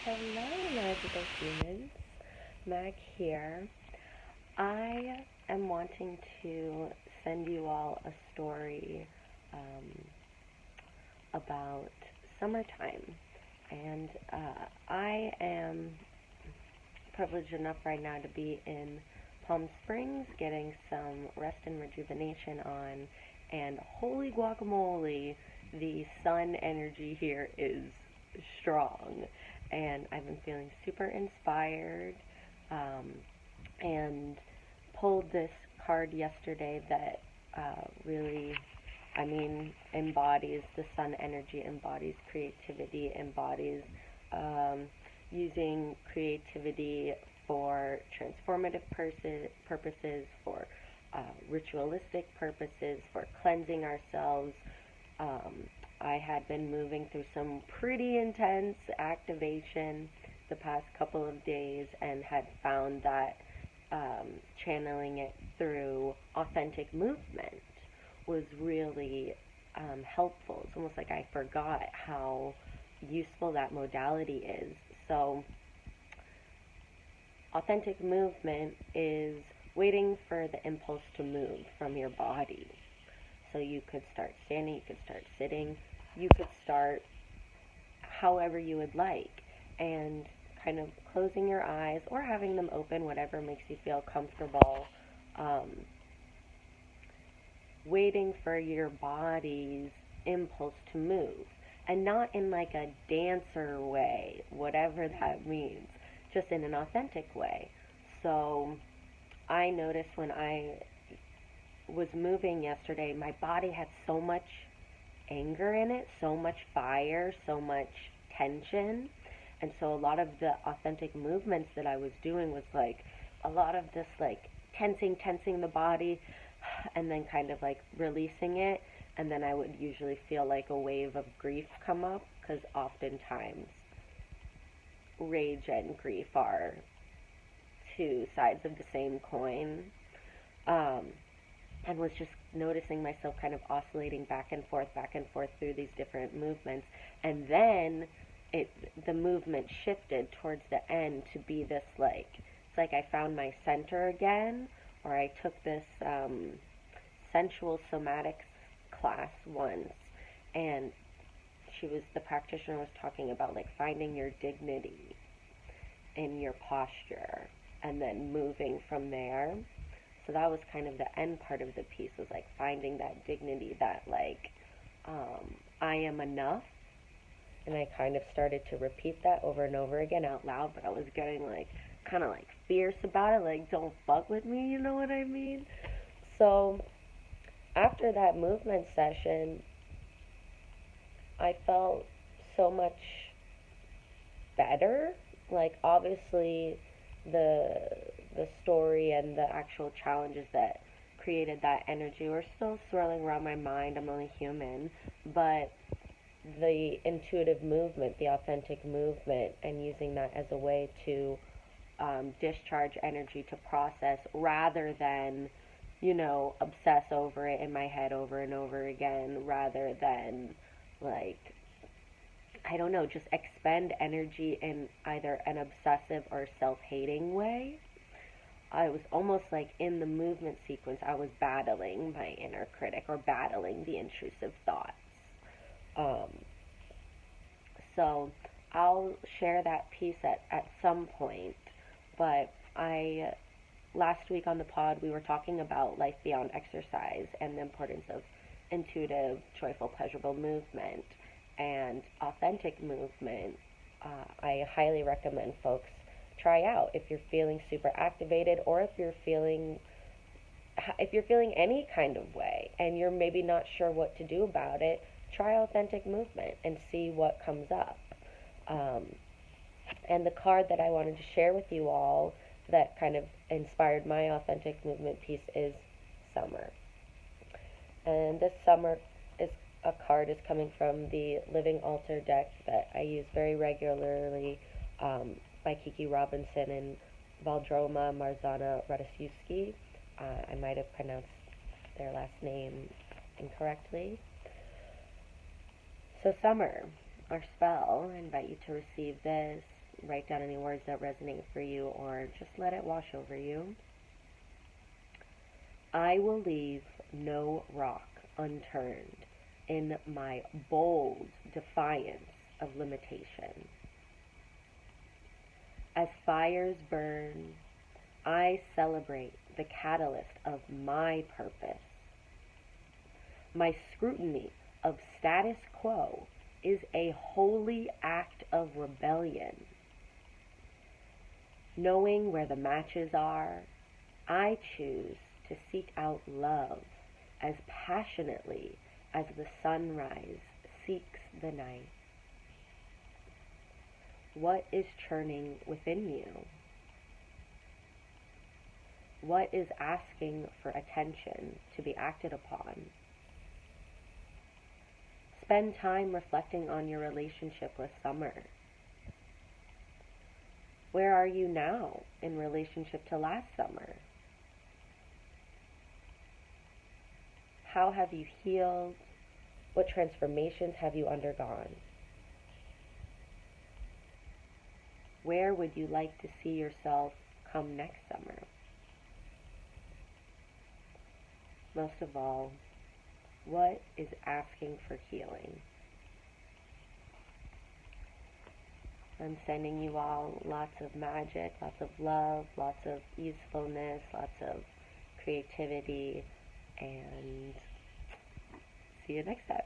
Hello, magical humans. Mag here. I am wanting to send you all a story about summertime. And I am privileged enough right now to be in Palm Springs getting some rest and rejuvenation on. And holy guacamole, the sun energy here is strong. And I've been feeling super inspired and pulled this card yesterday that really, embodies the sun energy, embodies creativity, embodies using creativity for transformative purposes, for ritualistic purposes, for cleansing ourselves. I had been moving through some pretty intense activation the past couple of days and had found that channeling it through authentic movement was really helpful. It's almost like I forgot how useful that modality is. So, authentic movement is waiting for the impulse to move from your body. So you could start standing, you could start sitting, you could start however you would like, and kind of closing your eyes or having them open, whatever makes you feel comfortable, waiting for your body's impulse to move, and not in like a dancer way, whatever that means, just in an authentic way. So I noticed when I was moving yesterday, my body had so much anger in it, so much fire, so much tension. And so a lot of the authentic movements that I was doing was like a lot of this like tensing the body and then kind of like releasing it. And then I would usually feel like a wave of grief come up, because oftentimes rage and grief are two sides of the same coin. And was just noticing myself kind of oscillating back and forth through these different movements. And then the movement shifted towards the end to be this like, it's like I found my center again, or I took this sensual somatics class once, and the practitioner was talking about like finding your dignity in your posture and then moving from there. So that was kind of the end part of the piece, was like finding that dignity, that like, I am enough. And I kind of started to repeat that over and over again out loud, but I was getting like, kind of like fierce about it, like, don't fuck with me, you know what I mean? So after that movement session, I felt so much better. Like, obviously, the story and the actual challenges that created that energy were still swirling around my mind. I'm only human. But the intuitive movement, the authentic movement, and using that as a way to discharge energy, to process, rather than, obsess over it in my head over and over again, rather than, like, I don't know, just expend energy in either an obsessive or self-hating way. I was almost like in the movement sequence, I was battling my inner critic, or battling the intrusive thoughts. So I'll share that piece at some point, but last week on the pod, we were talking about life beyond exercise and the importance of intuitive, joyful, pleasurable movement and authentic movement. I highly recommend folks try out if you're feeling super activated, or if you're feeling any kind of way and you're maybe not sure what to do about it. Try authentic movement and see what comes up. And the card that I wanted to share with you all that kind of inspired my authentic movement piece is Summer. And this Summer card is coming from the Living Altar deck that I use very regularly, by Kiki Robinson and Valdroma Marzana Radasiewski. I might have pronounced their last name incorrectly. So Summer, our spell, I invite you to receive this write down any words that resonate for you, or just let it wash over you. I will leave no rock unturned in my bold defiance of limitation. As fires burn, I celebrate the catalyst of my purpose. My scrutiny of status quo is a holy act of rebellion. Knowing where the matches are, I choose to seek out love as passionately as the sunrise seeks the night. What is churning within you? What is asking for attention to be acted upon? Spend time reflecting on your relationship with summer. Where are you now in relationship to last summer? How have you healed? What transformations have you undergone? Where would you like to see yourself come next summer? Most of all, what is asking for healing? I'm sending you all lots of magic, lots of love, lots of easefulness, lots of creativity, and see you next time.